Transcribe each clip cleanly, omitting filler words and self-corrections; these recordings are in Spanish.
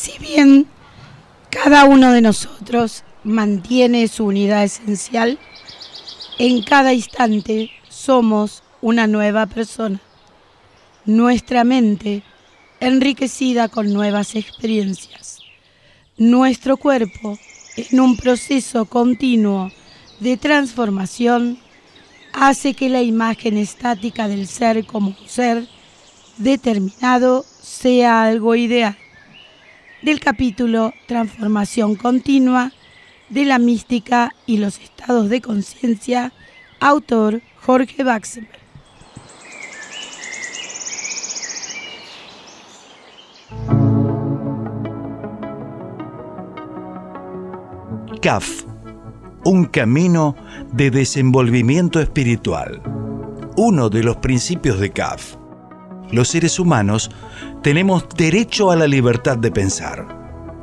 Si bien cada uno de nosotros mantiene su unidad esencial, en cada instante somos una nueva persona. Nuestra mente enriquecida con nuevas experiencias. Nuestro cuerpo, en un proceso continuo de transformación, hace que la imagen estática del ser como un ser determinado sea algo ideal. Del capítulo Transformación Continua de la Mística y los Estados de Conciencia, autor Jorge Baxenberg. CAF, un camino de desenvolvimiento espiritual. Uno de los principios de CAF. Los seres humanos tenemos derecho a la libertad de pensar,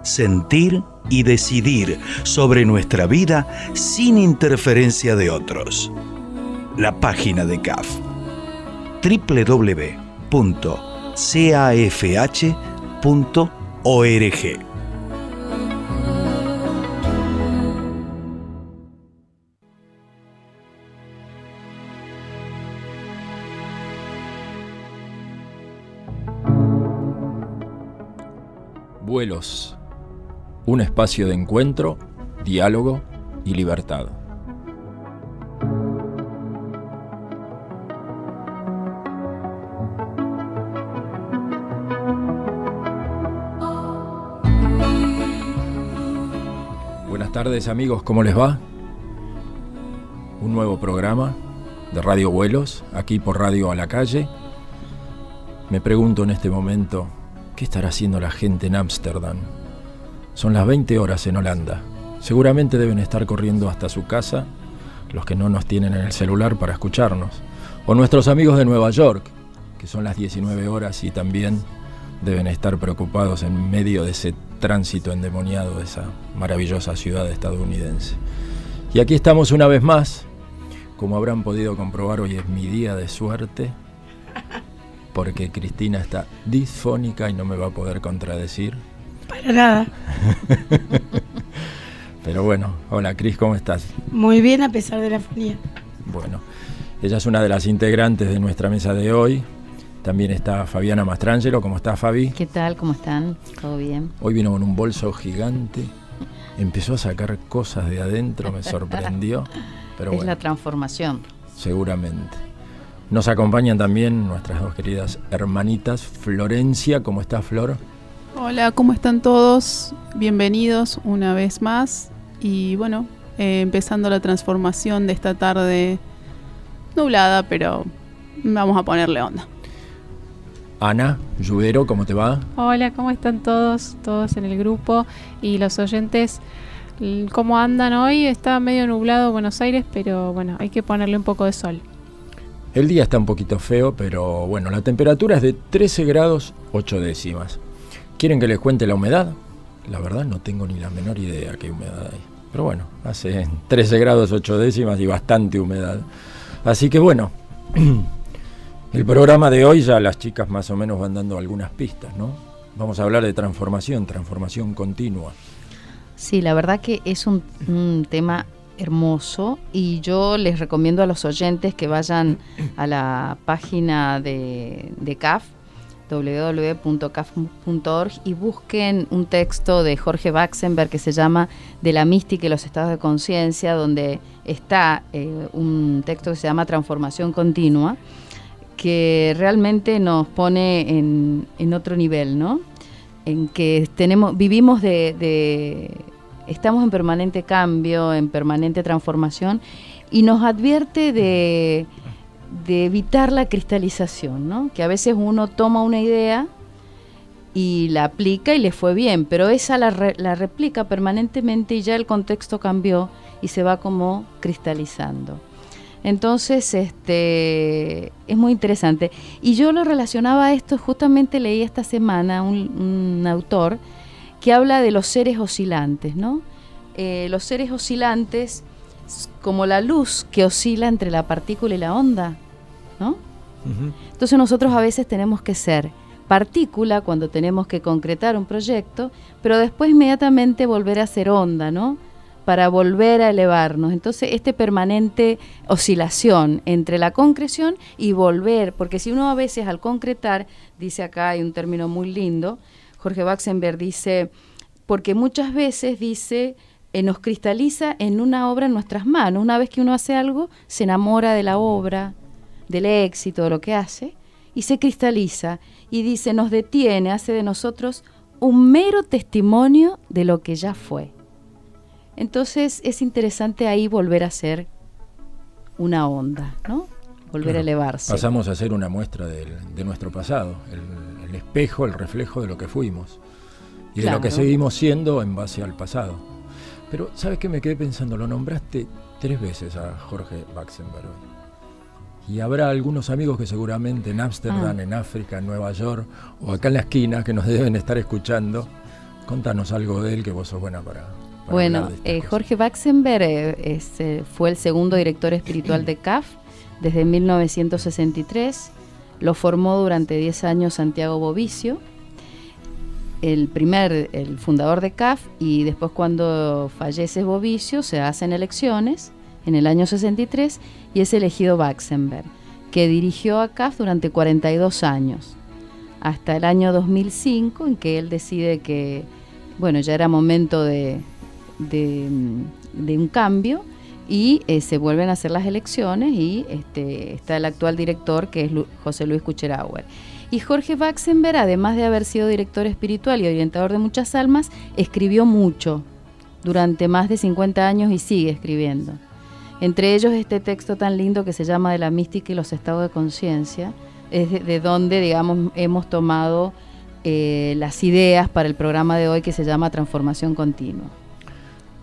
sentir y decidir sobre nuestra vida sin interferencia de otros. La página de CAF, www.cafh.org. Vuelos, un espacio de encuentro, diálogo y libertad. Buenas tardes amigos, ¿cómo les va? Un nuevo programa de Radio Vuelos, aquí por Radio a la Calle. Me pregunto en este momento, ¿qué estará haciendo la gente en Ámsterdam? Son las 20 horas en Holanda. Seguramente deben estar corriendo hasta su casa, los que no nos tienen en el celular para escucharnos. O nuestros amigos de Nueva York, que son las 19 horas y también deben estar preocupados en medio de ese tránsito endemoniado de esa maravillosa ciudad estadounidense. Y aquí estamos una vez más. Como habrán podido comprobar, hoy es mi día de suerte, porque Cristina está disfónica y no me va a poder contradecir. Para nada. Pero bueno, hola Cris, ¿cómo estás? Muy bien, a pesar de la fonía. Bueno, ella es una de las integrantes de nuestra mesa de hoy. También está Fabiana Mastrangelo. ¿Cómo estás, Fabi? ¿Qué tal? ¿Cómo están? ¿Todo bien? Hoy vino con un bolso gigante. Empezó a sacar cosas de adentro, me sorprendió. Pero bueno, es la transformación. Seguramente. Nos acompañan también nuestras dos queridas hermanitas. Florencia, ¿cómo estás, Flor? Hola, ¿cómo están todos? Bienvenidos una vez más. Y bueno, empezando la transformación de esta tarde nublada, pero vamos a ponerle onda. Ana Lluvero, ¿cómo te va? Hola, ¿cómo están todos en el grupo y los oyentes? ¿Cómo andan hoy? Está medio nublado Buenos Aires, pero bueno, hay que ponerle un poco de sol. El día está un poquito feo, pero bueno, la temperatura es de 13 grados 8 décimas. ¿Quieren que les cuente la humedad? La verdad no tengo ni la menor idea qué humedad hay. Pero bueno, hace 13 grados 8 décimas y bastante humedad. Así que bueno, el programa de hoy ya las chicas más o menos van dando algunas pistas, ¿no? Vamos a hablar de transformación continua. Sí, la verdad que es un tema hermoso y yo les recomiendo a los oyentes que vayan a la página de CAF, www.caf.org, y busquen un texto de Jorge Baxenberg que se llama De la mística y los estados de conciencia, donde está un texto que se llama Transformación Continua, que realmente nos pone en otro nivel, ¿no? En que vivimos estamos en permanente cambio, en permanente transformación, y nos advierte de evitar la cristalización, ¿no? Que a veces uno toma una idea y la aplica y le fue bien, pero esa la replica permanentemente y ya el contexto cambió y se va como cristalizando. Entonces, es muy interesante. Y yo lo relacionaba a esto, justamente leí esta semana un autor que habla de los seres oscilantes, ¿no? Los seres oscilantes, como la luz que oscila entre la partícula y la onda, ¿no? Uh-huh. Entonces nosotros a veces tenemos que ser partícula cuando tenemos que concretar un proyecto, pero después inmediatamente volver a ser onda, ¿no? Para volver a elevarnos. Entonces, permanente oscilación entre la concreción y volver, porque si uno a veces al concretar, dice acá, hay un término muy lindo, Jorge Baxenberg dice, porque muchas veces dice, nos cristaliza en una obra en nuestras manos. Una vez que uno hace algo, se enamora de la obra, del éxito, de lo que hace, y se cristaliza, y dice, nos detiene, hace de nosotros un mero testimonio de lo que ya fue. Entonces es interesante ahí volver a ser una onda, ¿no? Volver a elevarse. Pasamos a ser una muestra de nuestro pasado, el espejo, el reflejo de lo que fuimos y de lo que seguimos siendo en base al pasado. Pero, ¿sabes qué? Me quedé pensando, lo nombraste 3 veces a Jorge Baxenberg hoy. Y habrá algunos amigos que seguramente en Ámsterdam, en África, en Nueva York o acá en la esquina que nos deben estar escuchando. Contanos algo de él, que vos sos buena para bueno, Jorge Baxenberg fue el segundo director espiritual de CAF desde 1963. Lo formó durante 10 años Santiago Bovicio, el fundador de CAF, y después cuando fallece Bovicio se hacen elecciones en el año 63 y es elegido Baxenberg, que dirigió a CAF durante 42 años, hasta el año 2005, en que él decide que, bueno, ya era momento de un cambio, y se vuelven a hacer las elecciones, y está el actual director, que es José Luis Kucherauer. Y Jorge Baxenberg, además de haber sido director espiritual y orientador de muchas almas, escribió mucho durante más de 50 años y sigue escribiendo. Entre ellos este texto tan lindo que se llama De la mística y los estados de conciencia, es de donde, digamos, hemos tomado las ideas para el programa de hoy, que se llama Transformación Continua.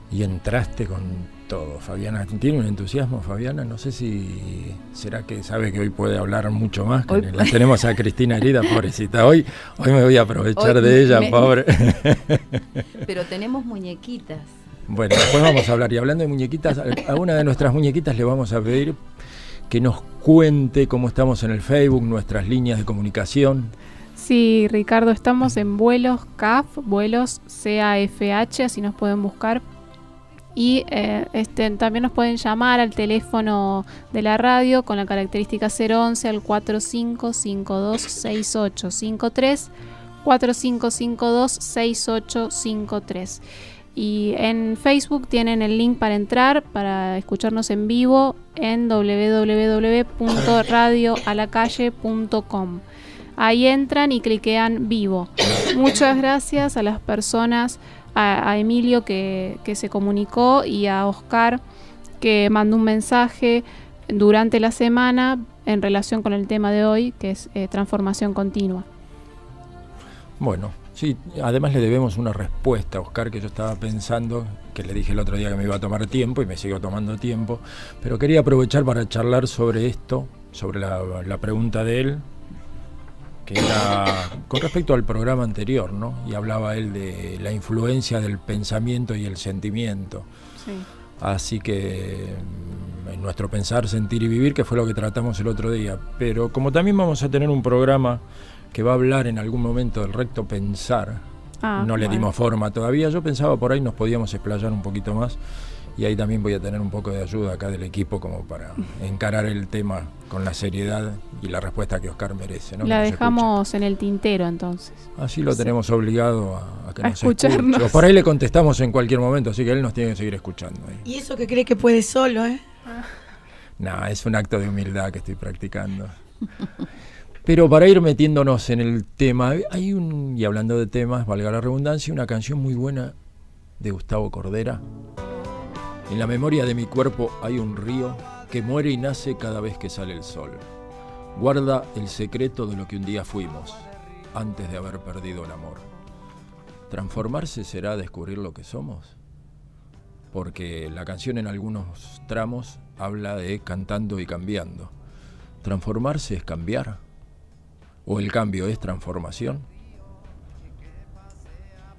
Y entraste con todo, Fabiana. ¿Tiene un entusiasmo, Fabiana? No sé si será que sabe que hoy puede hablar mucho más. La tenemos a Cristina herida, pobrecita. Hoy me voy a aprovechar de ella, pobre. Pero tenemos muñequitas. Bueno, después vamos a hablar. Y hablando de muñequitas, a una de nuestras muñequitas le vamos a pedir que nos cuente cómo estamos en el Facebook, nuestras líneas de comunicación. Sí, Ricardo, estamos en Vuelos CAF, Vuelos CAFH, así nos pueden buscar. Y también nos pueden llamar al teléfono de la radio con la característica 011 al 45526853, 45526853. Y en Facebook tienen el link para entrar, para escucharnos en vivo en www.radioalacalle.com. Ahí entran y cliquean vivo. Muchas gracias a las personas, a Emilio que se comunicó, y a Oscar que mandó un mensaje durante la semana en relación con el tema de hoy, que es transformación continua. Bueno, sí, además le debemos una respuesta a Oscar, que yo estaba pensando, que le dije el otro día que me iba a tomar tiempo y me sigo tomando tiempo, pero quería aprovechar para charlar sobre esto, sobre la pregunta de él, que era con respecto al programa anterior, ¿no? Y hablaba él de la influencia del pensamiento y el sentimiento. Sí. Así que en nuestro pensar, sentir y vivir, que fue lo que tratamos el otro día. Pero como también vamos a tener un programa que va a hablar en algún momento del recto pensar, no le dimos forma todavía, yo pensaba por ahí nos podíamos explayar un poquito más, y ahí también voy a tener un poco de ayuda acá del equipo como para encarar el tema con la seriedad y la respuesta que Oscar merece, ¿no? La dejamos en el tintero, entonces. Así lo tenemos obligado a que nos escucharnos. Escuche. Por ahí le contestamos en cualquier momento, así que él nos tiene que seguir escuchando ahí. Y eso que cree que puede solo, Nah, es un acto de humildad que estoy practicando. Pero para ir metiéndonos en el tema, y hablando de temas, valga la redundancia, una canción muy buena de Gustavo Cordera. En la memoria de mi cuerpo hay un río que muere y nace cada vez que sale el sol. Guarda el secreto de lo que un día fuimos, antes de haber perdido el amor. ¿Transformarse será descubrir lo que somos? Porque la canción en algunos tramos habla de cantando y cambiando. ¿Transformarse es cambiar? ¿O el cambio es transformación?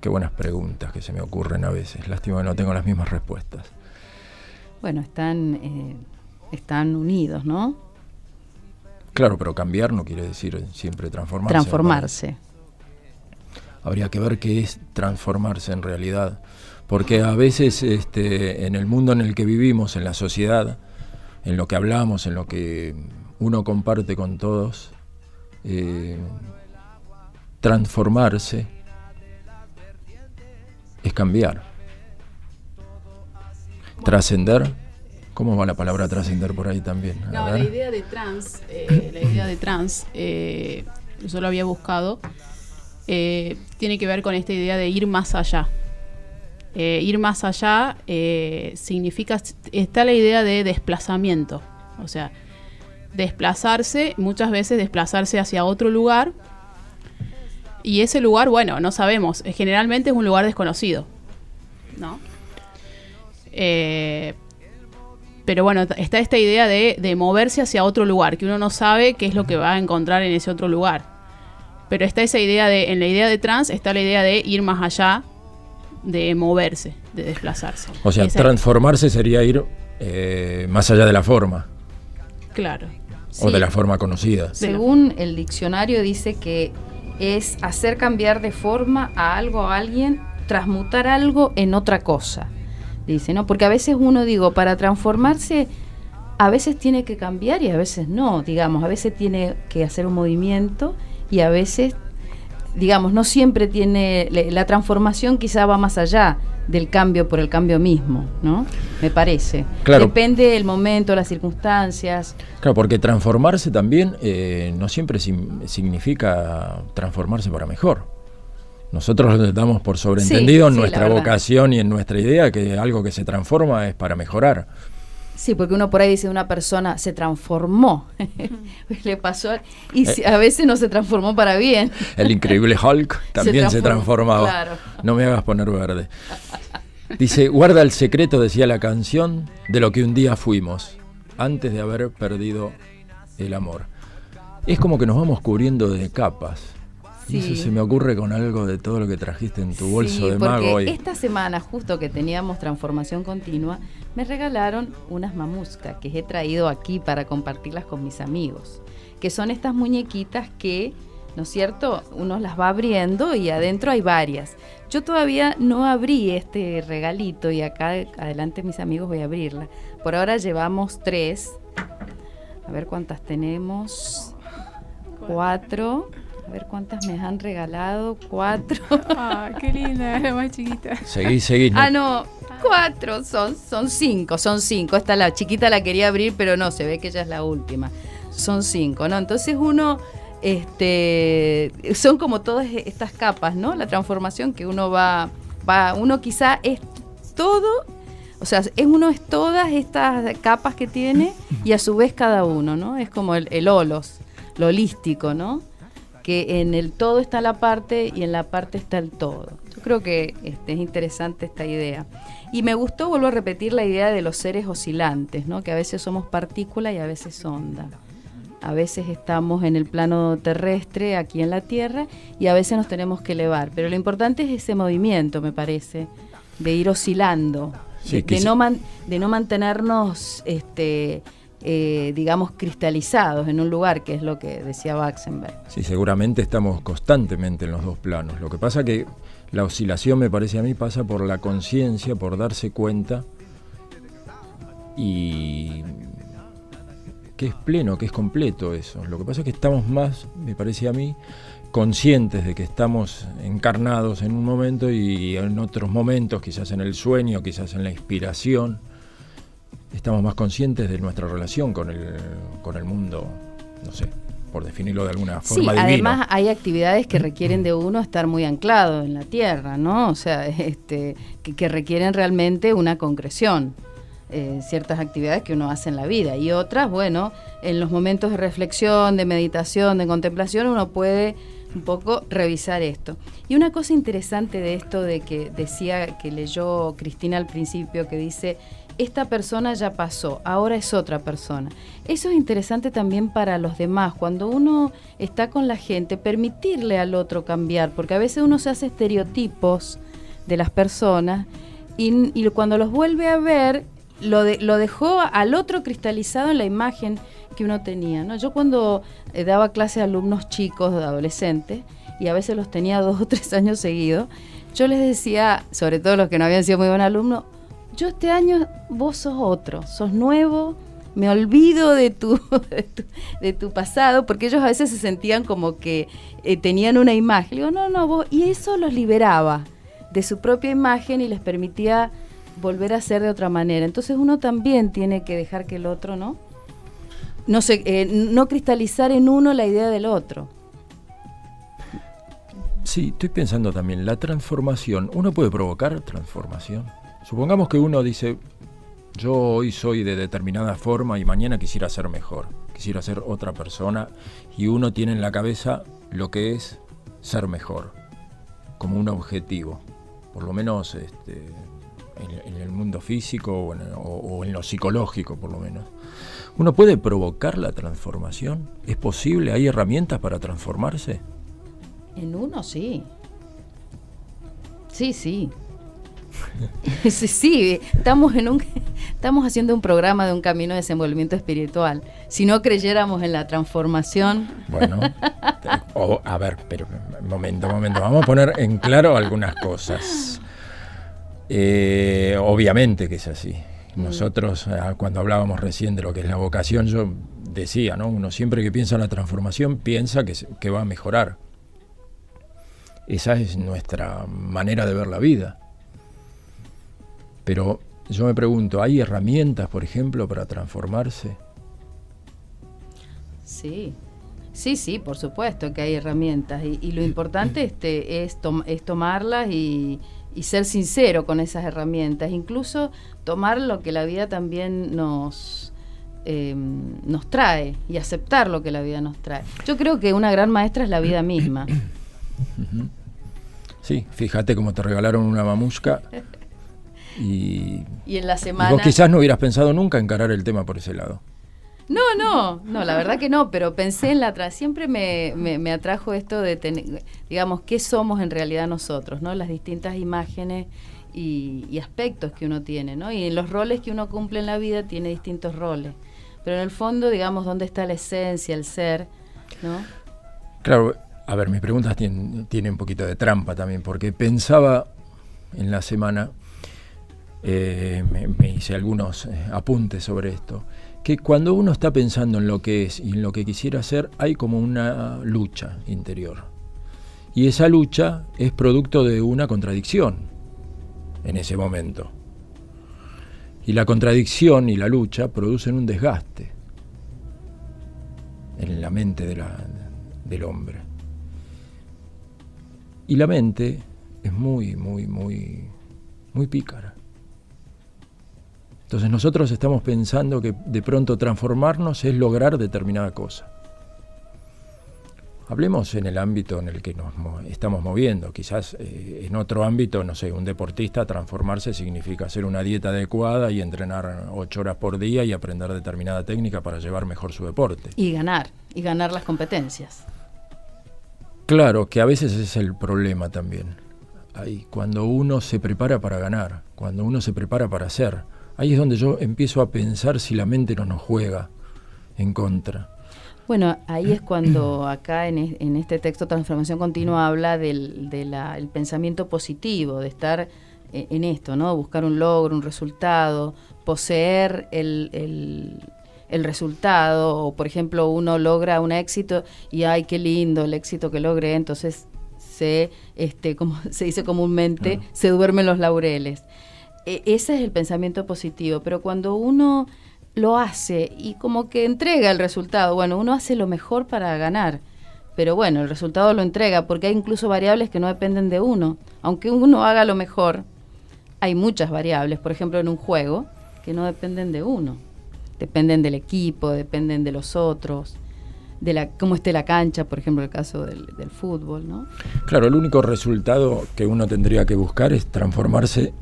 Qué buenas preguntas que se me ocurren a veces. Lástima que no tengo las mismas respuestas. Bueno, están unidos, ¿no? Claro, pero cambiar no quiere decir siempre transformarse. Transformarse. Habría que ver qué es transformarse en realidad. Porque a veces en el mundo en el que vivimos, en la sociedad, en lo que hablamos, en lo que uno comparte con todos, transformarse es cambiar. Trascender, ¿cómo va la palabra trascender por ahí también? No, la idea de trans, yo lo había buscado, tiene que ver con esta idea de ir más allá. Ir más allá significa, está la idea de desplazamiento, o sea, desplazarse, muchas veces desplazarse hacia otro lugar, y ese lugar, bueno, no sabemos, generalmente es un lugar desconocido, ¿no? Pero bueno, está esta idea de moverse hacia otro lugar, que uno no sabe qué es lo que va a encontrar en ese otro lugar. Pero está esa idea en la idea de trans, está la idea de ir más allá, de moverse, de desplazarse. O sea, transformarse sería ir más allá de la forma. Claro. O de la forma conocida. Según el diccionario dice que es hacer cambiar de forma a algo o a alguien, transmutar algo en otra cosa. Dice, ¿no? Porque a veces uno, para transformarse, a veces tiene que cambiar y a veces no, digamos, a veces tiene que hacer un movimiento y a veces, digamos, no siempre tiene, la transformación quizá va más allá del cambio por el cambio mismo, ¿no? Me parece. Claro. Depende del momento, las circunstancias. Claro, porque transformarse también no siempre significa transformarse para mejor. Nosotros lo damos por sobreentendido en nuestra vocación y en nuestra idea que algo que se transforma es para mejorar. Sí, porque uno por ahí dice una persona se transformó, le pasó, y a veces no se transformó para bien. El increíble Hulk también se transformaba. Claro. No me hagas poner verde. Dice, guarda el secreto, decía la canción, de lo que un día fuimos, antes de haber perdido el amor. Es como que nos vamos cubriendo de capas. Sí. Y eso se me ocurre con algo de todo lo que trajiste en tu bolso de mago hoy. Esta semana, justo que teníamos transformación continua, me regalaron unas mamuscas que he traído aquí para compartirlas con mis amigos, que son estas muñequitas que, ¿no es cierto?, uno las va abriendo y adentro hay varias. Yo todavía no abrí este regalito y acá adelante mis amigos voy a abrirla. Por ahora llevamos 3. A ver cuántas tenemos. 4. A ver cuántas me han regalado. 4. Ah, qué linda, la más chiquita. Seguí. ¿No? Ah, no, 4, son 5, son 5. Esta la chiquita la quería abrir, pero no, se ve que ella es la última. Son 5, ¿no? Entonces uno, son como todas estas capas, ¿no? La transformación que uno uno quizá es todo, o sea, uno es todas estas capas que tiene y a su vez cada uno, ¿no? Es como el holos, lo holístico, ¿no? Que en el todo está la parte y en la parte está el todo. Yo creo que es interesante esta idea. Y me gustó, vuelvo a repetir, la idea de los seres oscilantes, ¿no? Que a veces somos partícula y a veces onda. A veces estamos en el plano terrestre, aquí en la Tierra, y a veces nos tenemos que elevar. Pero lo importante es ese movimiento, me parece, de ir oscilando, sí, de no mantenernos digamos, cristalizados en un lugar, que es lo que decía Baxenberg. Sí, seguramente estamos constantemente en los dos planos. Lo que pasa que la oscilación, me parece a mí, pasa por la conciencia, por darse cuenta y que es pleno, que es completo eso. Lo que pasa es que estamos más, me parece a mí, conscientes de que estamos encarnados en un momento y en otros momentos, quizás en el sueño, quizás en la inspiración, estamos más conscientes de nuestra relación con el mundo, no sé, por definirlo de alguna forma divino. Además hay actividades que requieren de uno estar muy anclado en la tierra, ¿no? O sea, que requieren realmente una concreción. Ciertas actividades que uno hace en la vida y otras, bueno, en los momentos de reflexión, de meditación, de contemplación, uno puede un poco revisar esto. Y una cosa interesante de esto de que decía, que leyó Cristina al principio, que dice, esta persona ya pasó, ahora es otra persona. Eso es interesante también para los demás, cuando uno está con la gente, permitirle al otro cambiar, porque a veces uno se hace estereotipos de las personas y cuando los vuelve a ver, lo dejó al otro cristalizado en la imagen que uno tenía, ¿no? Yo cuando daba clase a alumnos chicos, adolescentes, y a veces los tenía 2 o 3 años seguidos, yo les decía, sobre todo los que no habían sido muy buenos alumnos, yo este año vos sos otro, sos nuevo, me olvido de tu pasado, porque ellos a veces se sentían como que tenían una imagen. Le digo, no, vos, y eso los liberaba de su propia imagen y les permitía volver a ser de otra manera. Entonces uno también tiene que dejar que el otro, no cristalizar en uno la idea del otro. Sí, estoy pensando también, la transformación, ¿uno puede provocar transformación? Supongamos que uno dice, yo hoy soy de determinada forma y mañana quisiera ser mejor, quisiera ser otra persona, y uno tiene en la cabeza lo que es ser mejor, como un objetivo, por lo menos en el mundo físico o en lo psicológico por lo menos. ¿Uno puede provocar la transformación? ¿Es posible? ¿Hay herramientas para transformarse? En uno sí. Sí. Sí, estamos haciendo un programa de un camino de desenvolvimiento espiritual. Si no creyéramos en la transformación... Bueno, a ver, pero momento, vamos a poner en claro algunas cosas. Obviamente que es así. Nosotros, cuando hablábamos recién de lo que es la vocación, yo decía, ¿no? Uno siempre que piensa en la transformación piensa que va a mejorar. Esa es nuestra manera de ver la vida. Pero yo me pregunto, ¿hay herramientas, por ejemplo, para transformarse? Sí, por supuesto que hay herramientas. Y lo importante es tomarlas y ser sincero con esas herramientas. Incluso tomar lo que la vida también nos trae y aceptar lo que la vida nos trae. Yo creo que una gran maestra es la vida misma. Sí, fíjate cómo te regalaron una mamushka y en la semana... Y vos quizás no hubieras pensado nunca encarar el tema por ese lado. No, la verdad que no, pero pensé en siempre me atrajo esto de tener, digamos, qué somos en realidad nosotros, ¿no? Las distintas imágenes y aspectos que uno tiene, ¿no? Y en los roles que uno cumple en la vida tiene distintos roles, pero en el fondo, digamos, ¿dónde está la esencia, el ser, ¿no? Claro. A ver, mis preguntas tienen un poquito de trampa también, porque pensaba en la semana, me hice algunos apuntes sobre esto, que cuando uno está pensando en lo que es y en lo que quisiera hacer, hay como una lucha interior. Y esa lucha es producto de una contradicción en ese momento. Y la contradicción y la lucha producen un desgaste en la mente del hombre. Y la mente es muy pícara. Entonces nosotros estamos pensando que de pronto transformarnos es lograr determinada cosa. Hablemos en el ámbito en el que nos estamos moviendo. Quizás en otro ámbito, no sé, un deportista, transformarse significa hacer una dieta adecuada y entrenar 8 horas por día y aprender determinada técnica para llevar mejor su deporte. Y ganar las competencias. Claro, que a veces es el problema también. Ahí, cuando uno se prepara para ganar, cuando uno se prepara para hacer, ahí es donde yo empiezo a pensar si la mente no nos juega en contra. Bueno, ahí es cuando acá en este texto Transformación Continua habla del pensamiento positivo, de estar en esto, ¿no? Buscar un logro, un resultado, poseer el resultado, o por ejemplo uno logra un éxito y ¡ay, qué lindo el éxito que logré! Entonces como se dice comúnmente, se duermen los laureles. Ese es el pensamiento positivo, pero cuando uno lo hace y como que entrega el resultado, bueno, uno hace lo mejor para ganar, pero bueno, el resultado lo entrega porque hay incluso variables que no dependen de uno. Aunque uno haga lo mejor, hay muchas variables, por ejemplo en un juego, que no dependen de uno. Dependen del equipo, dependen de los otros, de cómo esté la cancha, por ejemplo, el caso del fútbol, ¿no? Claro, el único resultado que uno tendría que buscar es transformarse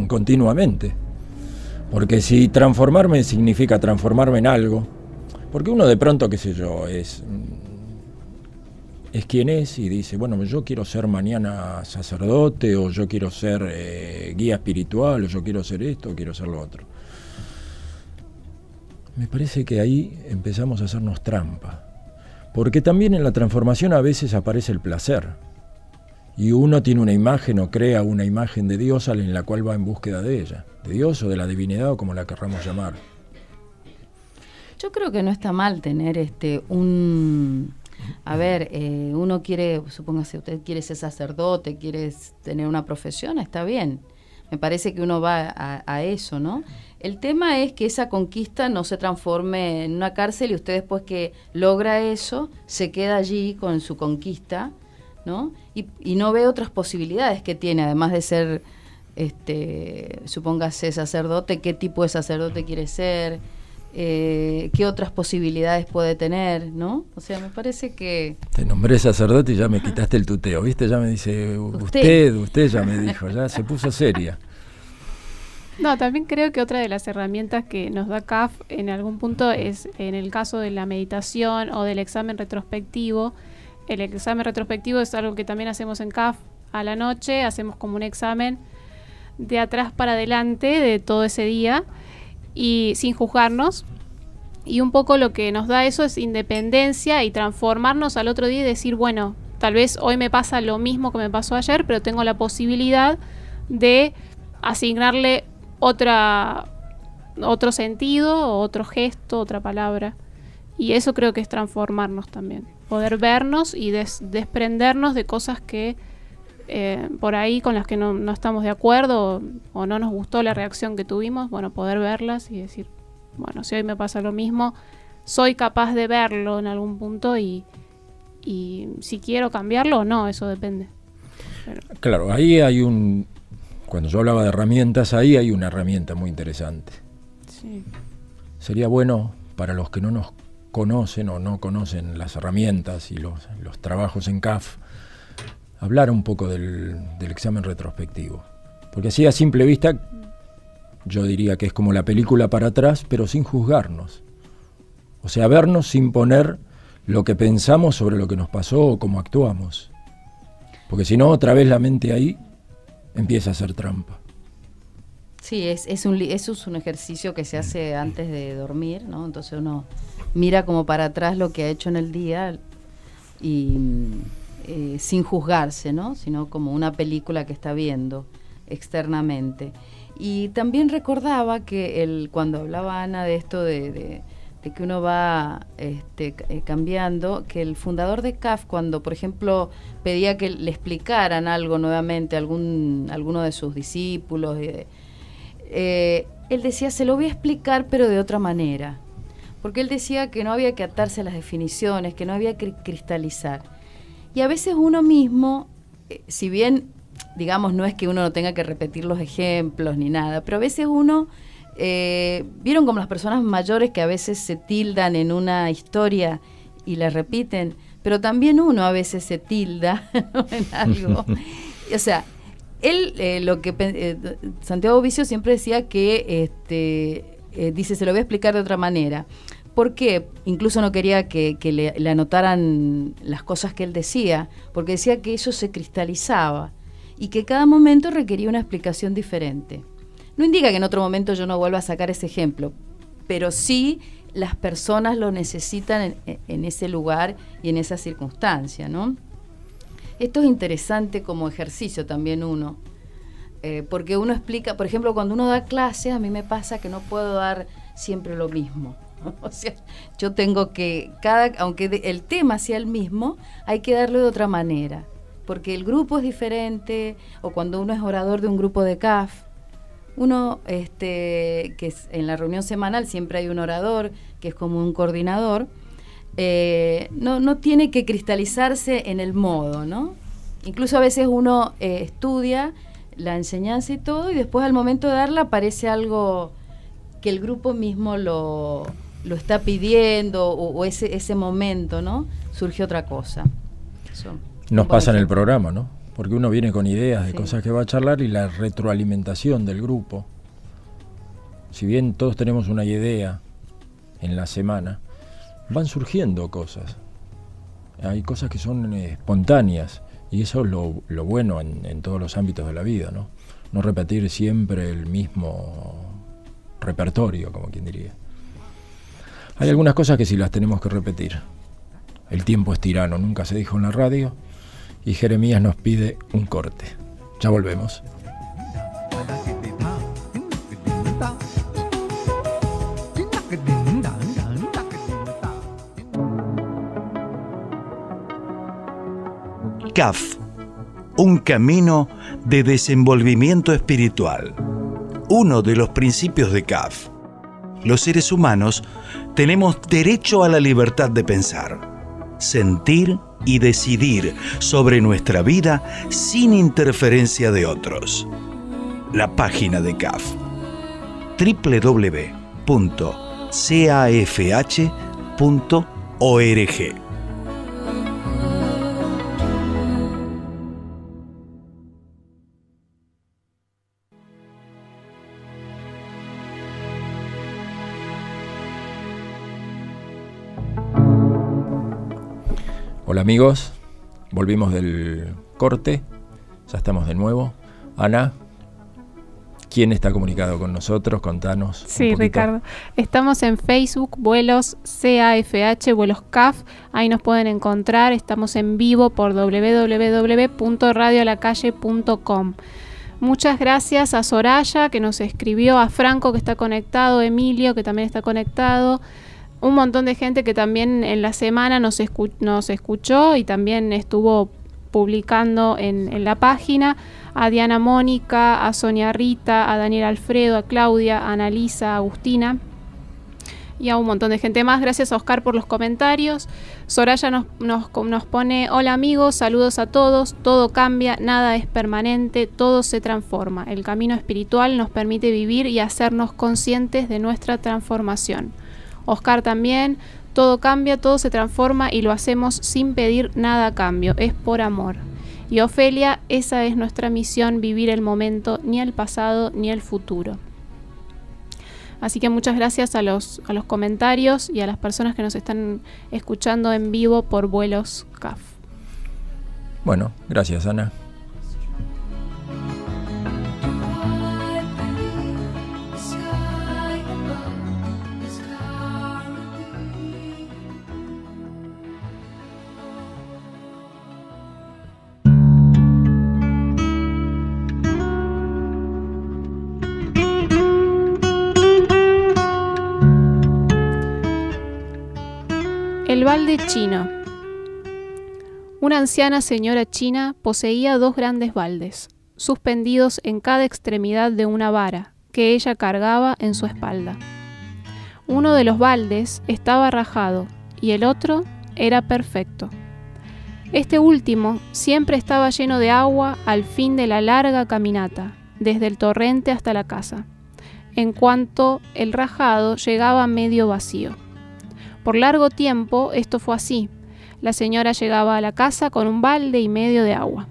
continuamente. Porque si transformarme significa transformarme en algo, porque uno de pronto, qué sé yo, es quien es y dice, bueno, yo quiero ser mañana sacerdote, o yo quiero ser guía espiritual, o yo quiero ser esto, o quiero ser lo otro. Me parece que ahí empezamos a hacernos trampa. Porque también en la transformación a veces aparece el placer. Y uno tiene una imagen o crea una imagen de Dios en la cual va en búsqueda de ella. De Dios o de la divinidad o como la querramos llamar. Yo creo que no está mal tener uno quiere, supóngase, usted quiere ser sacerdote, quiere tener una profesión, está bien. Me parece que uno va a eso, ¿no? El tema es que esa conquista no se transforme en una cárcel y usted después que logra eso, se queda allí con su conquista, ¿no? Y no ve otras posibilidades que tiene, además de ser, supóngase, sacerdote, qué tipo de sacerdote quiere ser, qué otras posibilidades puede tener, ¿no? O sea, me parece que... Te nombré sacerdote y ya me quitaste el tuteo, ¿viste? Ya me dice, usted ya me dijo, ya se puso seria. No, también creo que otra de las herramientas que nos da CAF en algún punto es, en el caso de la meditación o del examen retrospectivo. El examen retrospectivo es algo que también hacemos en CAF a la noche, hacemos como un examen de atrás para adelante de todo ese día y sin juzgarnos, y un poco lo que nos da eso es independencia y transformarnos al otro día y decir, bueno, tal vez hoy me pasa lo mismo que me pasó ayer, pero tengo la posibilidad de asignarle otro sentido, otro gesto, otra palabra, y eso creo que es transformarnos también, poder vernos y desprendernos de cosas que por ahí con las que no estamos de acuerdo o no nos gustó la reacción que tuvimos, bueno, poder verlas y decir, bueno, si hoy me pasa lo mismo, soy capaz de verlo en algún punto y si quiero cambiarlo o no, eso depende. Pero... Claro, ahí hay cuando yo hablaba de herramientas, ahí hay una herramienta muy interesante. Sí. Sería bueno para los que no nos conocen o no conocen las herramientas y los trabajos en CAF, hablar un poco del examen retrospectivo. Porque así a simple vista, yo diría que es como la película para atrás, pero sin juzgarnos. O sea, vernos sin poner lo que pensamos sobre lo que nos pasó o cómo actuamos. Porque si no, otra vez la mente ahí empieza a hacer trampa. Sí, eso es un ejercicio que se hace antes de dormir, ¿no? Entonces uno mira como para atrás lo que ha hecho en el día y sin juzgarse, ¿no? Sino como una película que está viendo externamente. Y también recordaba que cuando hablaba Ana de esto de que uno va cambiando, que el fundador de CAF, cuando por ejemplo pedía que le explicaran algo nuevamente a alguno de sus discípulos, él decía, se lo voy a explicar pero de otra manera, porque él decía que no había que atarse a las definiciones, que no había que cristalizar. Y a veces uno mismo, si bien, digamos, no es que uno no tenga que repetir los ejemplos ni nada, pero a veces uno, vieron como las personas mayores que a veces se tildan en una historia y la repiten, pero también uno a veces se tilda en algo. O sea, él, Santiago Vicio siempre decía que, dice, se lo voy a explicar de otra manera. ¿Por qué? Incluso no quería que le anotaran las cosas que él decía, porque decía que eso se cristalizaba y que cada momento requería una explicación diferente. No indica que en otro momento yo no vuelva a sacar ese ejemplo, pero sí las personas lo necesitan en ese lugar y en esa circunstancia, ¿no? Esto es interesante como ejercicio también porque uno explica, por ejemplo, cuando uno da clases, a mí me pasa que no puedo dar siempre lo mismo. O sea, yo tengo que, aunque el tema sea el mismo, hay que darlo de otra manera, porque el grupo es diferente, o cuando uno es orador de un grupo de CAF, uno, que es, en la reunión semanal siempre hay un orador, que es como un coordinador, no tiene que cristalizarse en el modo, ¿no? Incluso a veces uno estudia la enseñanza y todo, y después al momento de darla aparece algo que el grupo mismo lo está pidiendo, o ese momento, ¿no? Surge otra cosa. Eso. Nos pasa en el programa, ¿no? Porque uno viene con ideas de cosas que va a charlar y la retroalimentación del grupo. Si bien todos tenemos una idea en la semana, van surgiendo cosas. hay cosas que son espontáneas, y eso es lo bueno en todos los ámbitos de la vida, ¿no? No repetir siempre el mismo repertorio, como quien diría. Hay algunas cosas que sí las tenemos que repetir. El tiempo es tirano, nunca se dijo en la radio, y Jeremías nos pide un corte. Ya volvemos. CAF, un camino de desenvolvimiento espiritual. Uno de los principios de CAF. Los seres humanos tenemos derecho a la libertad de pensar, sentir y decidir sobre nuestra vida sin interferencia de otros. La página de CAF: www.cafh.org. Hola amigos, volvimos del corte, ya estamos de nuevo. Ana, ¿quién está comunicado con nosotros? Contanos. Sí, Ricardo. Estamos en Facebook, Vuelos CAFH, Vuelos CAF. Ahí nos pueden encontrar. Estamos en vivo por www.radioalacalle.com. Muchas gracias a Soraya, que nos escribió, a Franco, que está conectado, Emilio, que también está conectado. Un montón de gente que también en la semana nos escuchó y también estuvo publicando en la página. A Diana Mónica, a Sonia Rita, a Daniel Alfredo, a Claudia, a Analisa, a Agustina y a un montón de gente más. Gracias a Oscar por los comentarios. Soraya nos pone: hola amigos, saludos a todos. Todo cambia, nada es permanente, todo se transforma. El camino espiritual nos permite vivir y hacernos conscientes de nuestra transformación. Oscar también: todo cambia, todo se transforma y lo hacemos sin pedir nada a cambio, es por amor. Y Ofelia: esa es nuestra misión, vivir el momento, ni el pasado ni el futuro. Así que muchas gracias a los comentarios y a las personas que nos están escuchando en vivo por Vuelos CAF. Bueno, gracias Ana. El balde chino. Una anciana señora china poseía 2 grandes baldes, suspendidos en cada extremidad de una vara, que ella cargaba en su espalda. Uno de los baldes estaba rajado y el otro era perfecto. Este último siempre estaba lleno de agua al fin de la larga caminata, desde el torrente hasta la casa, en cuanto el rajado llegaba medio vacío. Por largo tiempo esto fue así. La señora llegaba a la casa con un balde y medio de agua.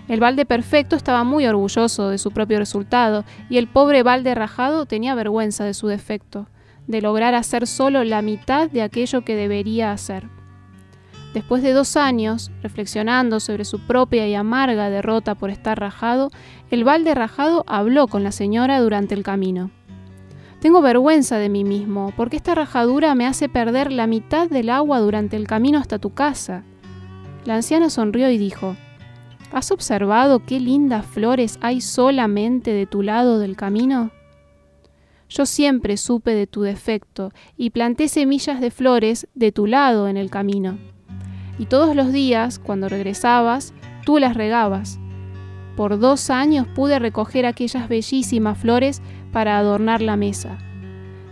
El balde perfecto estaba muy orgulloso de su propio resultado y el pobre balde rajado tenía vergüenza de su defecto, de lograr hacer solo la mitad de aquello que debería hacer. Después de 2 años, reflexionando sobre su propia y amarga derrota por estar rajado, el balde rajado habló con la señora durante el camino. Tengo vergüenza de mí mismo, porque esta rajadura me hace perder la mitad del agua durante el camino hasta tu casa. La anciana sonrió y dijo: ¿Has observado qué lindas flores hay solamente de tu lado del camino? Yo siempre supe de tu defecto y planté semillas de flores de tu lado en el camino. Y todos los días, cuando regresabas, tú las regabas. Por 2 años pude recoger aquellas bellísimas flores para adornar la mesa.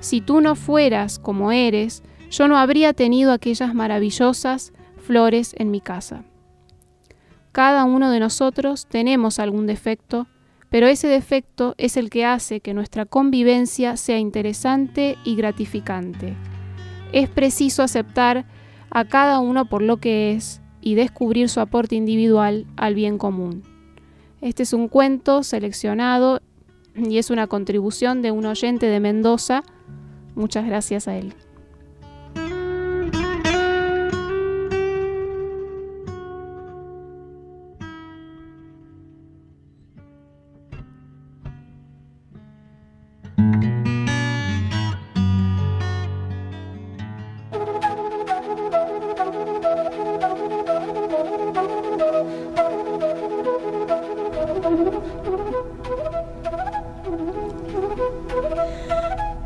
Si tú no fueras como eres, yo no habría tenido aquellas maravillosas flores en mi casa. Cada uno de nosotros tenemos algún defecto, pero ese defecto es el que hace que nuestra convivencia sea interesante y gratificante. Es preciso aceptar a cada uno por lo que es y descubrir su aporte individual al bien común. Este es un cuento seleccionado y es una contribución de un oyente de Mendoza. Muchas gracias a él.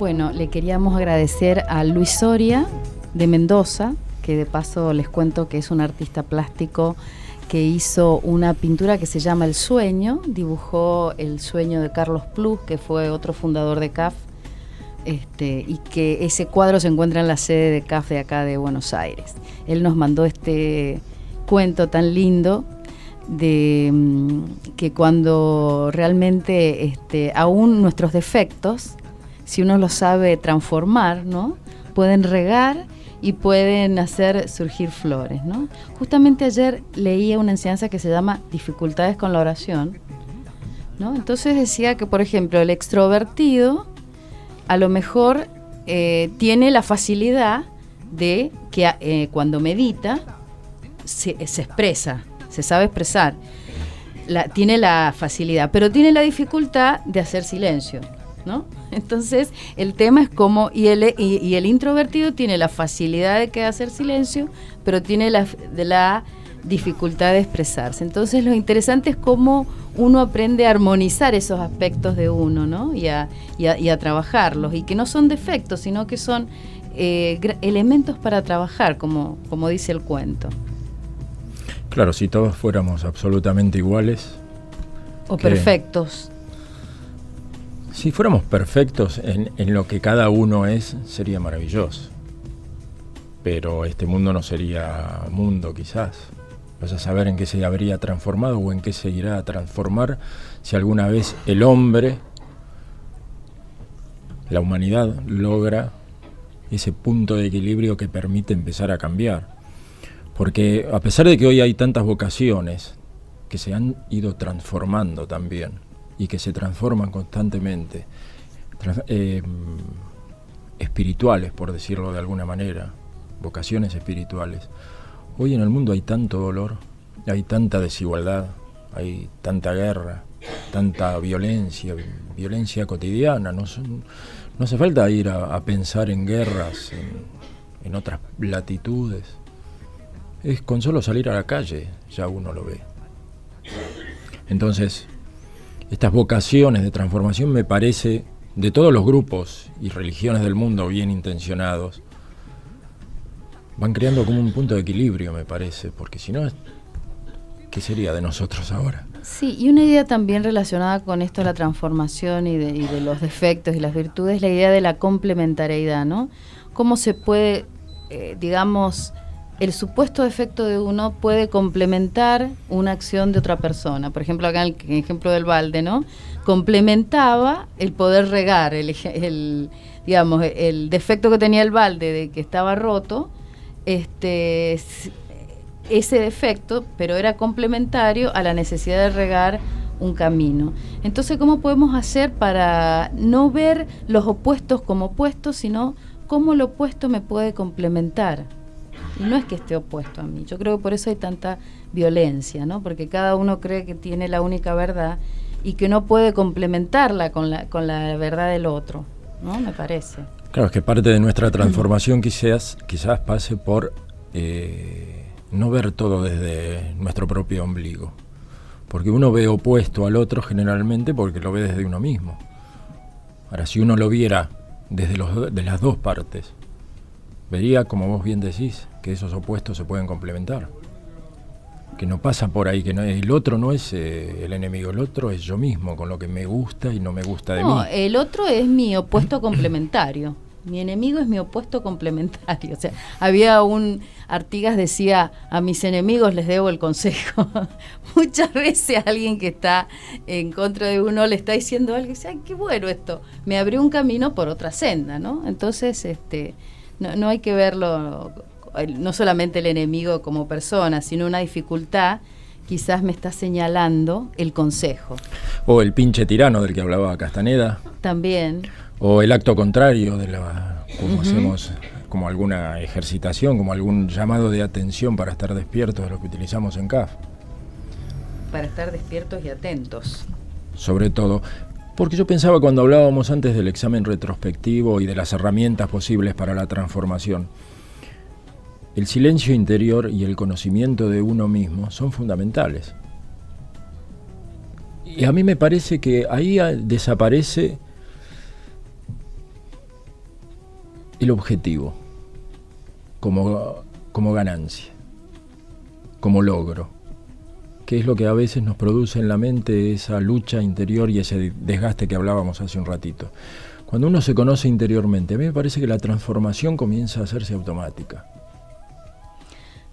Bueno, le queríamos agradecer a Luis Soria de Mendoza, que de paso les cuento que es un artista plástico que hizo una pintura que se llama El Sueño, dibujó el sueño de Carlos Plus, que fue otro fundador de CAF, y que ese cuadro se encuentra en la sede de CAF de acá de Buenos Aires. Él nos mandó este cuento tan lindo de que cuando realmente aún nuestros defectos, si uno los sabe transformar, ¿no?, pueden regar y pueden hacer surgir flores, ¿no? Justamente ayer leía una enseñanza que se llama Dificultades con la oración, ¿no? Entonces decía que, por ejemplo, el extrovertido a lo mejor tiene la facilidad de que cuando medita se expresa, se sabe expresar, tiene la facilidad, pero tiene la dificultad de hacer silencio, ¿no? Entonces el tema es cómo, y el introvertido tiene la facilidad de hacer silencio, pero tiene la dificultad de expresarse. Entonces lo interesante es cómo uno aprende a armonizar esos aspectos de uno, ¿no? y a trabajarlos, y que no son defectos, sino que son elementos para trabajar, como dice el cuento. Claro, si todos fuéramos absolutamente iguales. O perfectos. Si fuéramos perfectos en lo que cada uno es, sería maravilloso. Pero este mundo no sería mundo, quizás. Vaya a saber en qué se habría transformado o en qué se irá a transformar si alguna vez el hombre, la humanidad, logra ese punto de equilibrio que permite empezar a cambiar. Porque a pesar de que hoy hay tantas vocaciones que se han ido transformando también y que se transforman constantemente, espirituales, por decirlo de alguna manera, vocaciones espirituales, hoy en el mundo hay tanto dolor, hay tanta desigualdad, hay tanta guerra, tanta violencia cotidiana. No hace falta ir a pensar en guerras en otras latitudes. Es con solo salir a la calle, ya uno lo ve. Entonces, estas vocaciones de transformación, me parece, de todos los grupos y religiones del mundo bien intencionados, van creando como un punto de equilibrio, me parece, porque si no, ¿qué sería de nosotros ahora? Sí, y una idea también relacionada con esto de la transformación y de los defectos y las virtudes, la idea de la complementariedad, ¿no? Cómo se puede, digamos, el supuesto defecto de uno puede complementar una acción de otra persona. Por ejemplo, acá en el ejemplo del balde, ¿no?, complementaba el poder regar, el defecto que tenía el balde de que estaba roto, ese defecto, pero era complementario a la necesidad de regar un camino. Entonces, ¿cómo podemos hacer para no ver los opuestos como opuestos, sino cómo lo opuesto me puede complementar? Y no es que esté opuesto a mí. Yo creo que por eso hay tanta violencia, ¿no? Porque cada uno cree que tiene la única verdad y que no puede complementarla con la verdad del otro, ¿no? Me parece. Claro, es que parte de nuestra transformación quizás pase por no ver todo desde nuestro propio ombligo. Porque uno ve opuesto al otro generalmente porque lo ve desde uno mismo. Ahora, si uno lo viera desde de las dos partes, vería, como vos bien decís, que esos opuestos se pueden complementar. Que no pasa por ahí, que no, el otro no es el enemigo, el otro es yo mismo, con lo que me gusta y no me gusta de mí. No, el otro es mi opuesto complementario. Mi enemigo es mi opuesto complementario. O sea, había Artigas decía, a mis enemigos les debo el consejo. Muchas veces alguien que está en contra de uno le está diciendo algo y dice, ay, qué bueno esto, me abrió un camino por otra senda, ¿no? Entonces, no hay que verlo, no solamente el enemigo como persona, sino una dificultad, quizás me está señalando el consejo. O el pinche tirano del que hablaba Castaneda. También. O el acto contrario de como hacemos, como alguna ejercitación, como algún llamado de atención para estar despiertos, de lo que utilizamos en CAF. Para estar despiertos y atentos. Sobre todo. Porque yo pensaba cuando hablábamos antes del examen retrospectivo y de las herramientas posibles para la transformación, el silencio interior y el conocimiento de uno mismo son fundamentales. Y a mí me parece que ahí desaparece el objetivo como ganancia, como logro, que es lo que a veces nos produce en la mente esa lucha interior y ese desgaste que hablábamos hace un ratito. Cuando uno se conoce interiormente, a mí me parece que la transformación comienza a hacerse automática.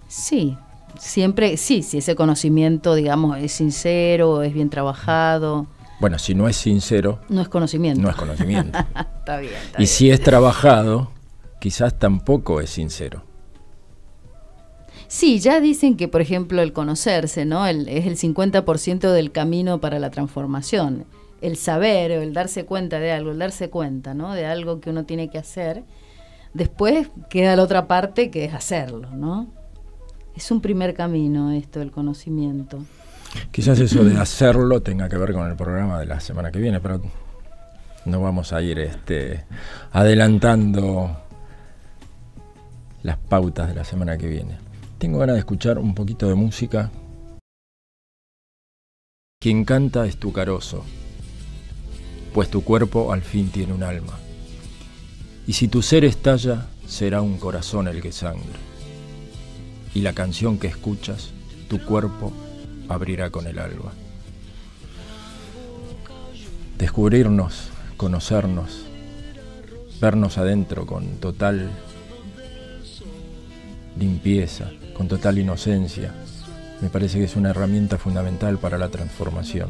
Sí, siempre, sí, si ese conocimiento, digamos, es sincero, es bien trabajado. Bueno, si no es sincero, no es conocimiento. No es conocimiento. Está bien. Y si es trabajado, quizás tampoco es sincero. Sí, ya dicen que, por ejemplo, el conocerse, ¿no? Es el 50% del camino para la transformación. El saber o el darse cuenta de algo, el darse cuenta, ¿no? De algo que uno tiene que hacer. Después queda la otra parte, que es hacerlo, ¿no? Es un primer camino esto, el conocimiento. Quizás eso de hacerlo tenga que ver con el programa de la semana que viene, pero no vamos a ir adelantando las pautas de la semana que viene. Tengo ganas de escuchar un poquito de música. Quien canta es tu carozo, pues tu cuerpo al fin tiene un alma. Y si tu ser estalla, será un corazón el que sangre. Y la canción que escuchas, tu cuerpo abrirá con el alba. Descubrirnos, conocernos, vernos adentro con total limpieza, con total inocencia, me parece que es una herramienta fundamental para la transformación.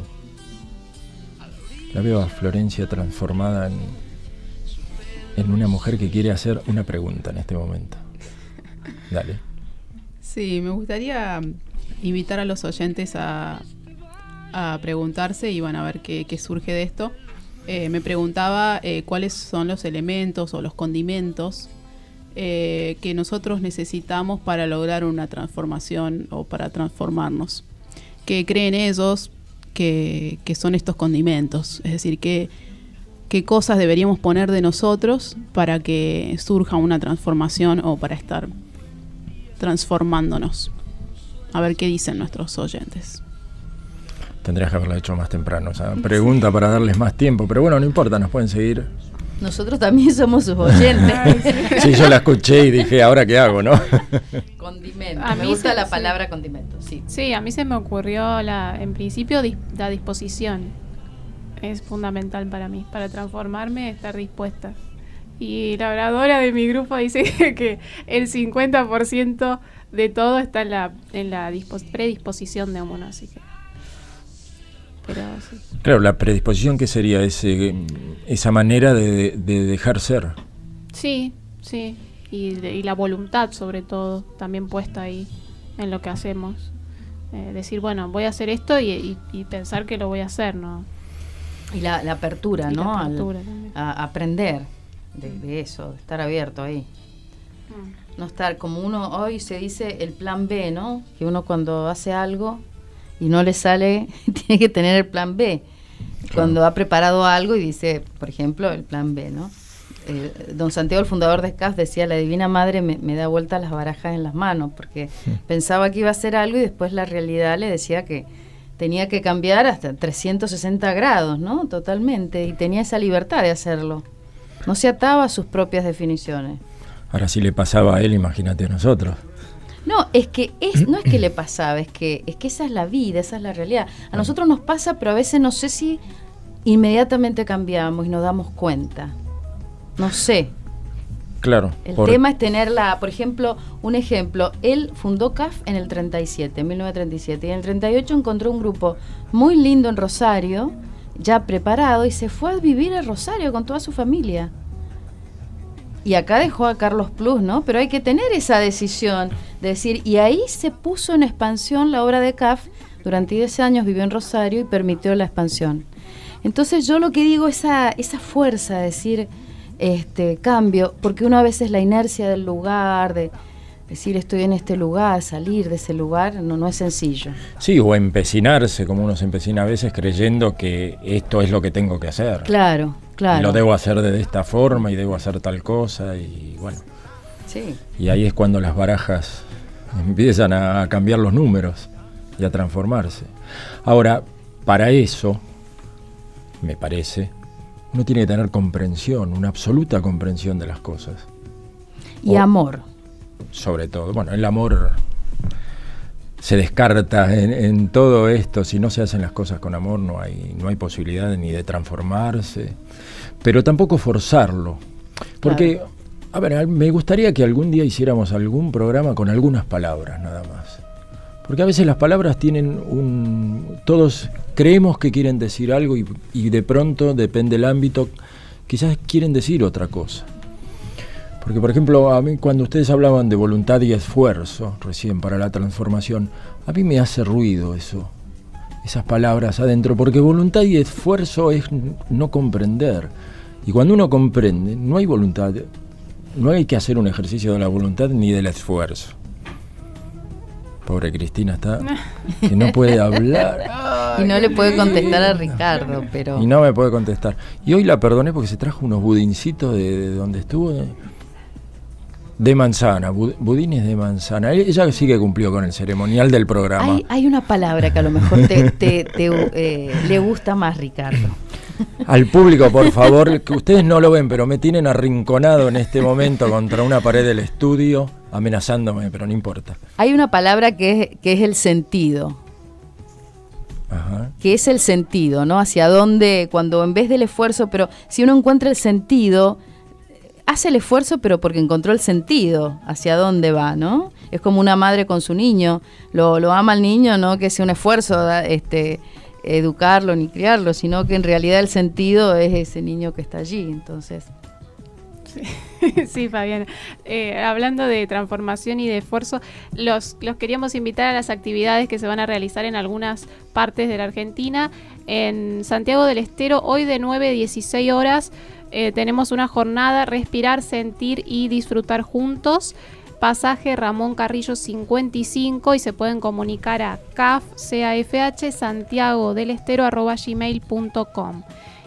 La veo a Florencia transformada en una mujer que quiere hacer una pregunta en este momento. Dale. Sí, me gustaría invitar a los oyentes a preguntarse y van a ver qué surge de esto. Me preguntaba cuáles son los elementos o los condimentos que nosotros necesitamos para lograr una transformación o para transformarnos. ¿Qué creen ellos que son estos condimentos? Es decir, ¿qué cosas deberíamos poner de nosotros para que surja una transformación o para estar transformándonos? A ver qué dicen nuestros oyentes. Tendrías que haberla hecho más temprano esa pregunta para darles más tiempo, pero bueno, no importa, nos pueden seguir. Nosotros también somos sus oyentes. Sí, yo la escuché y dije, ¿ahora qué hago, no? Condimento. Me gusta la palabra condimento, sí. Sí, a mí se me ocurrió en principio la disposición. Es fundamental para mí, para transformarme, estar dispuesta. Y la oradora de mi grupo dice que el 50% de todo está en la predisposición de uno, así que... Pero, sí. Claro, la predisposición, ¿qué sería? Esa manera de dejar ser. Sí. Y la voluntad, sobre todo, también puesta ahí en lo que hacemos. Decir, bueno, voy a hacer esto y pensar que lo voy a hacer, ¿no? Y la apertura, y ¿no? La apertura a aprender de eso, de estar abierto ahí. No estar como uno, hoy se dice el plan B, ¿no? Que uno cuando hace algo y no le sale, tiene que tener el plan B. Claro. Cuando ha preparado algo y dice, por ejemplo, el plan B, ¿no? Don Santiago, el fundador de SCAF, decía, la Divina Madre me da vuelta las barajas en las manos, porque pensaba que iba a hacer algo y después la realidad le decía que tenía que cambiar hasta 360 grados, ¿no? Totalmente, y tenía esa libertad de hacerlo. No se ataba a sus propias definiciones. Ahora, si le pasaba a él, imagínate a nosotros. No, no es que le pasaba, es que esa es la vida, esa es la realidad. A nosotros nos pasa, pero a veces no sé si inmediatamente cambiamos y nos damos cuenta. No sé. Claro. El tema es tenerla, por ejemplo, un ejemplo, él fundó CAF en el 37, en 1937, y en el 38 encontró un grupo muy lindo en Rosario, ya preparado, y se fue a vivir a Rosario con toda su familia. Y acá dejó a Carlos Plus, ¿no? Pero hay que tener esa decisión de decir, y ahí se puso en expansión la obra de CAF, durante 10 años vivió en Rosario y permitió la expansión. Entonces yo lo que digo, esa fuerza de decir, cambio, porque uno a veces la inercia del lugar, de decir estoy en este lugar, salir de ese lugar, no es sencillo. Sí, o empecinarse, como uno se empecina a veces creyendo que esto es lo que tengo que hacer. Claro. Y lo debo hacer de esta forma y debo hacer tal cosa y bueno. Sí. Y ahí es cuando las barajas empiezan a cambiar los números y a transformarse. Ahora, para eso, me parece, uno tiene que tener comprensión, una absoluta comprensión de las cosas. Y amor. Sobre todo. Bueno, el amor se descarta en todo esto. Si no se hacen las cosas con amor, no hay posibilidad ni de transformarse, pero tampoco forzarlo. Porque, claro. A ver, me gustaría que algún día hiciéramos algún programa con algunas palabras nada más. Porque a veces las palabras tienen todos creemos que quieren decir algo y de pronto, depende del ámbito, quizás quieren decir otra cosa. Porque, por ejemplo, a mí cuando ustedes hablaban de voluntad y esfuerzo, recién para la transformación, a mí me hace ruido eso, esas palabras adentro, porque voluntad y esfuerzo es no comprender. Y cuando uno comprende, no hay voluntad, no hay que hacer un ejercicio de la voluntad ni del esfuerzo. Pobre Cristina está, que no puede hablar. Y no le puede contestar a Ricardo, pero... Y no me puede contestar. Y hoy la perdoné porque se trajo unos budincitos de donde estuvo, de manzana, budines de manzana. Ella sí que cumplió con el ceremonial del programa. Hay una palabra que a lo mejor le gusta más, Ricardo. Al público, por favor, que ustedes no lo ven, pero me tienen arrinconado en este momento contra una pared del estudio, amenazándome, pero no importa. Hay una palabra que es el sentido. Ajá. Que es el sentido, ¿no? Hacia dónde, cuando en vez del esfuerzo, pero si uno encuentra el sentido, hace el esfuerzo, pero porque encontró el sentido, hacia dónde va, ¿no? Es como una madre con su niño, lo ama al niño, no que sea un esfuerzo, educarlo ni criarlo, sino que en realidad el sentido es ese niño que está allí, entonces. Sí, Fabiana. Hablando de transformación y de esfuerzo, los queríamos invitar a las actividades que se van a realizar en algunas partes de la Argentina. En Santiago del Estero, hoy de 9 a 16 horas, tenemos una jornada Respirar, Sentir y Disfrutar Juntos. Pasaje Ramón Carrillo 55 y se pueden comunicar a cafsantiagodelestero@gmail.com.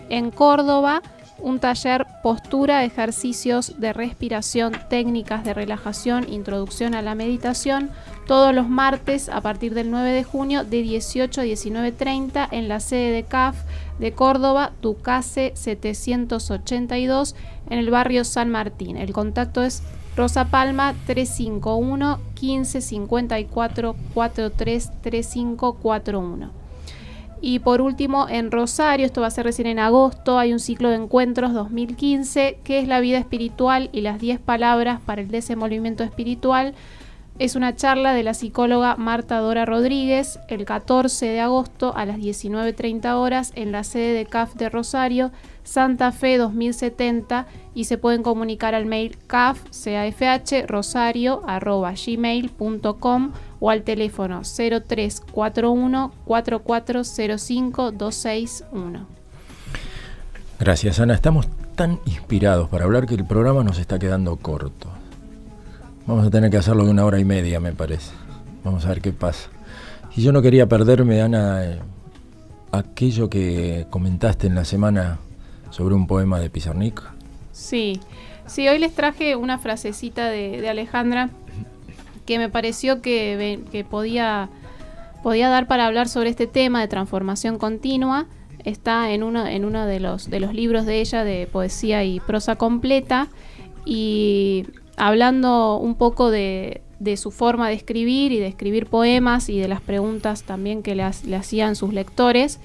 En Córdoba, un taller Postura, ejercicios de respiración, técnicas de relajación, introducción a la meditación, todos los martes a partir del 9 de junio de 18 a 19:30 en la sede de CAF de Córdoba, Ducase 782 en el barrio San Martín. El contacto es Rosa Palma 351 1554 43 3541. Y por último, en Rosario, esto va a ser recién en agosto, hay un ciclo de encuentros 2015, que es la vida espiritual y las 10 palabras para el desenvolvimiento espiritual. Es una charla de la psicóloga Marta Dora Rodríguez, el 14 de agosto a las 19:30 horas en la sede de CAF de Rosario, Santa Fe 2070, y se pueden comunicar al mail cafrosario@gmail.com o al teléfono 0341 4405 261. Gracias, Ana. Estamos tan inspirados para hablar que el programa nos está quedando corto. Vamos a tener que hacerlo de 1h30, me parece. Vamos a ver qué pasa. Y yo no quería perderme, Ana, aquello que comentaste en la semana sobre un poema de Pizarnik. Sí, hoy les traje una frasecita de Alejandra que me pareció que podía dar para hablar sobre este tema de transformación continua. Está en uno de los libros de ella de poesía y prosa completa, y hablando un poco de su forma de escribir y de escribir poemas y de las preguntas también que le hacían sus lectores,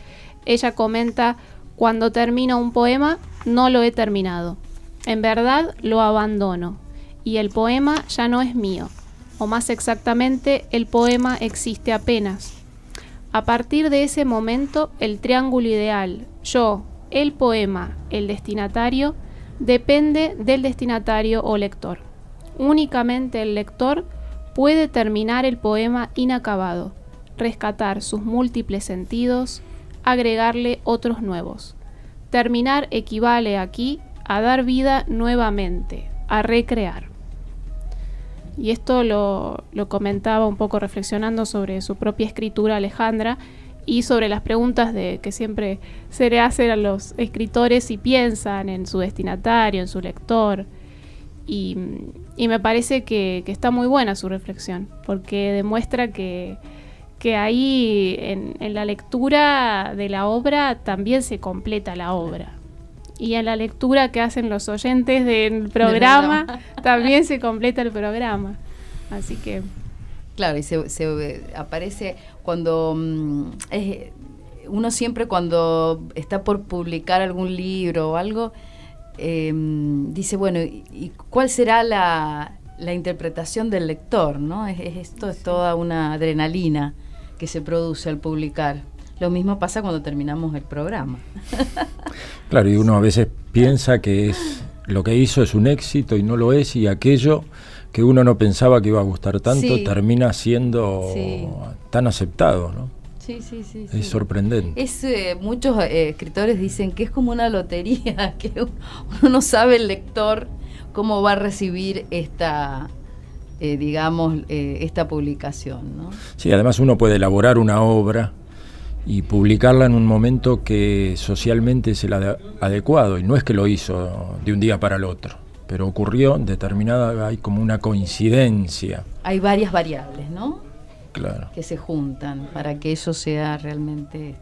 ella comenta: cuando termino un poema, no lo he terminado. En verdad, lo abandono. Y el poema ya no es mío. O más exactamente, el poema existe apenas. A partir de ese momento, el triángulo ideal, yo, el poema, el destinatario, depende del destinatario o lector. Únicamente el lector puede terminar el poema inacabado, rescatar sus múltiples sentidos, agregarle otros nuevos. Terminar equivale aquí a dar vida nuevamente, a recrear. Y esto lo comentaba un poco reflexionando sobre su propia escritura Alejandra y sobre las preguntas que siempre se le hacen a los escritores si piensan en su destinatario, en su lector. Y me parece que está muy buena su reflexión, porque demuestra que ahí en la lectura de la obra también se completa la obra. y a la lectura que hacen los oyentes del programa, también se completa el programa. Así que... Claro, y se aparece cuando... uno siempre cuando está por publicar algún libro o algo, dice, bueno, ¿y cuál será la interpretación del lector, ¿no? Esto es toda una adrenalina que se produce al publicar. Lo mismo pasa cuando terminamos el programa. Claro, y uno a veces piensa que lo que hizo es un éxito y no lo es, y aquello que uno no pensaba que iba a gustar tanto termina siendo tan aceptado, ¿no? Sí. Es sorprendente. Muchos escritores dicen que es como una lotería, que uno no sabe el lector cómo va a recibir esta publicación, ¿no? Sí, además uno puede elaborar una obra y publicarla en un momento que socialmente es el adecuado, y no es que lo hizo de un día para el otro, pero ocurrió determinada, hay como una coincidencia. Hay varias variables, ¿no? Claro. Que se juntan para que eso sea realmente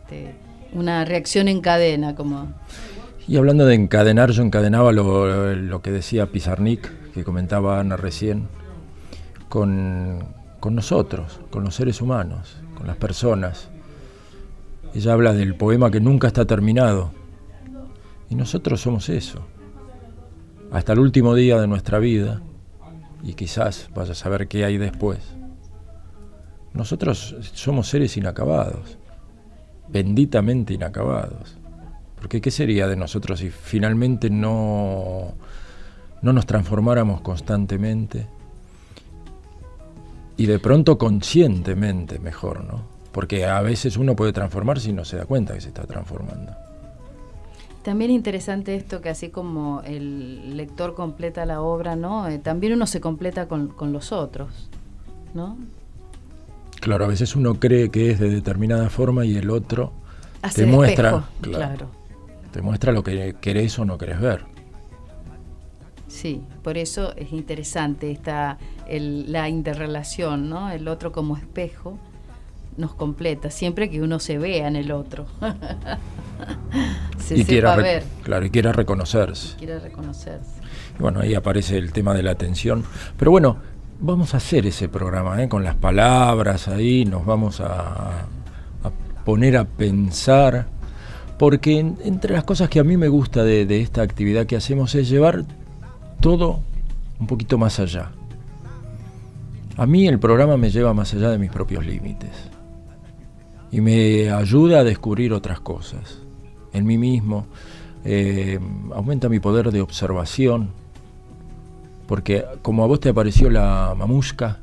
una reacción en cadena, como... Y hablando de encadenar, yo encadenaba lo que decía Pizarnik, que comentaba Ana recién, con nosotros, con los seres humanos, con las personas. Ella habla del poema que nunca está terminado, y nosotros somos eso, hasta el último día de nuestra vida, y quizás vaya a saber qué hay después. Nosotros somos seres inacabados, benditamente inacabados. Porque ¿qué sería de nosotros si finalmente no nos transformáramos constantemente? Y de pronto conscientemente mejor, ¿no? Porque a veces uno puede transformarse y no se da cuenta que se está transformando. También es interesante esto, que así como el lector completa la obra, ¿no? También uno se completa con los otros, ¿no? Claro, a veces uno cree que es de determinada forma y el otro hace te muestra, espejo, claro. Te muestra lo que querés o no querés ver. Sí, por eso es interesante la interrelación, ¿no? El otro como espejo nos completa, siempre que uno se vea en el otro. Y quiera ver. Claro, y quiera reconocerse. Y bueno, ahí aparece el tema de la atención. Pero bueno, vamos a hacer ese programa, con las palabras ahí, nos vamos a poner a pensar, porque entre las cosas que a mí me gusta de esta actividad que hacemos es llevar todo un poquito más allá. A mí el programa me lleva más allá de mis propios límites y me ayuda a descubrir otras cosas en mí mismo, aumenta mi poder de observación, porque como a vos te apareció la mamushka,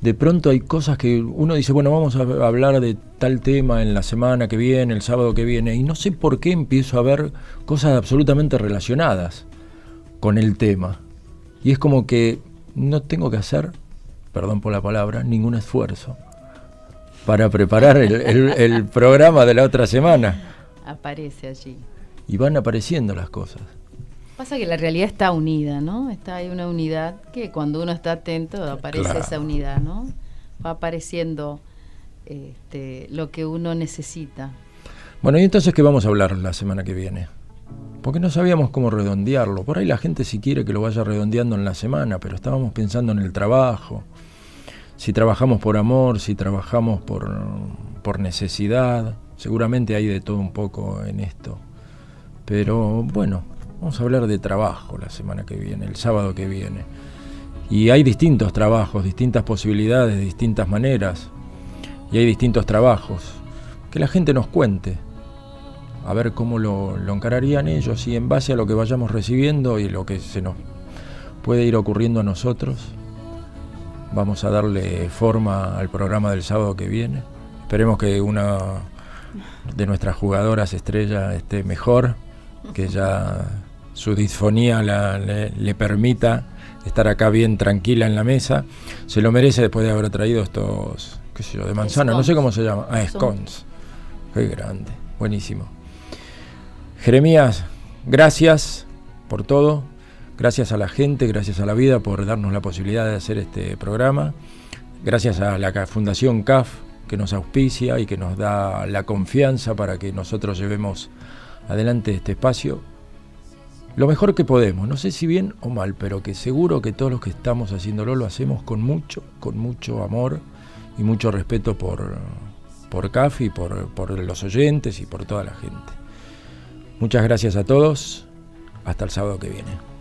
de pronto hay cosas que uno dice, bueno, vamos a hablar de tal tema en la semana que viene, el sábado que viene, y no sé por qué empiezo a ver cosas absolutamente relacionadas con el tema. Y es como que no tengo que hacer, perdón por la palabra, ningún esfuerzo para preparar el programa de la otra semana. Aparece allí. Y van apareciendo las cosas. Pasa que la realidad está unida, ¿no? Hay una unidad que cuando uno está atento aparece, claro, esa unidad, ¿no? Va apareciendo lo que uno necesita. Bueno, y entonces, ¿qué vamos a hablar la semana que viene? Porque no sabíamos cómo redondearlo. Por ahí la gente si quiere que lo vaya redondeando en la semana, pero estábamos pensando en el trabajo. Si trabajamos por amor, si trabajamos por necesidad. Seguramente hay de todo un poco en esto. Pero bueno, vamos a hablar de trabajo la semana que viene, el sábado que viene. Y hay distintos trabajos, distintas posibilidades, distintas maneras. Y hay distintos trabajos. Que la gente nos cuente. A ver cómo lo encararían ellos, y en base a lo que vayamos recibiendo y lo que se nos puede ir ocurriendo a nosotros, vamos a darle forma al programa del sábado que viene. Esperemos que una de nuestras jugadoras estrella esté mejor, que ya su disfonía le permita estar acá bien tranquila en la mesa. Se lo merece después de haber traído estos, qué sé yo, de manzana, scones. No sé cómo se llama. Scones. Qué grande, buenísimo. Jeremías, gracias por todo, gracias a la gente, gracias a la vida por darnos la posibilidad de hacer este programa, gracias a la Fundación CAF que nos auspicia y que nos da la confianza para que nosotros llevemos adelante este espacio, lo mejor que podemos, no sé si bien o mal, pero que seguro que todos los que estamos haciéndolo lo hacemos con mucho amor y mucho respeto por CAF y por los oyentes y por toda la gente. Muchas gracias a todos, hasta el sábado que viene.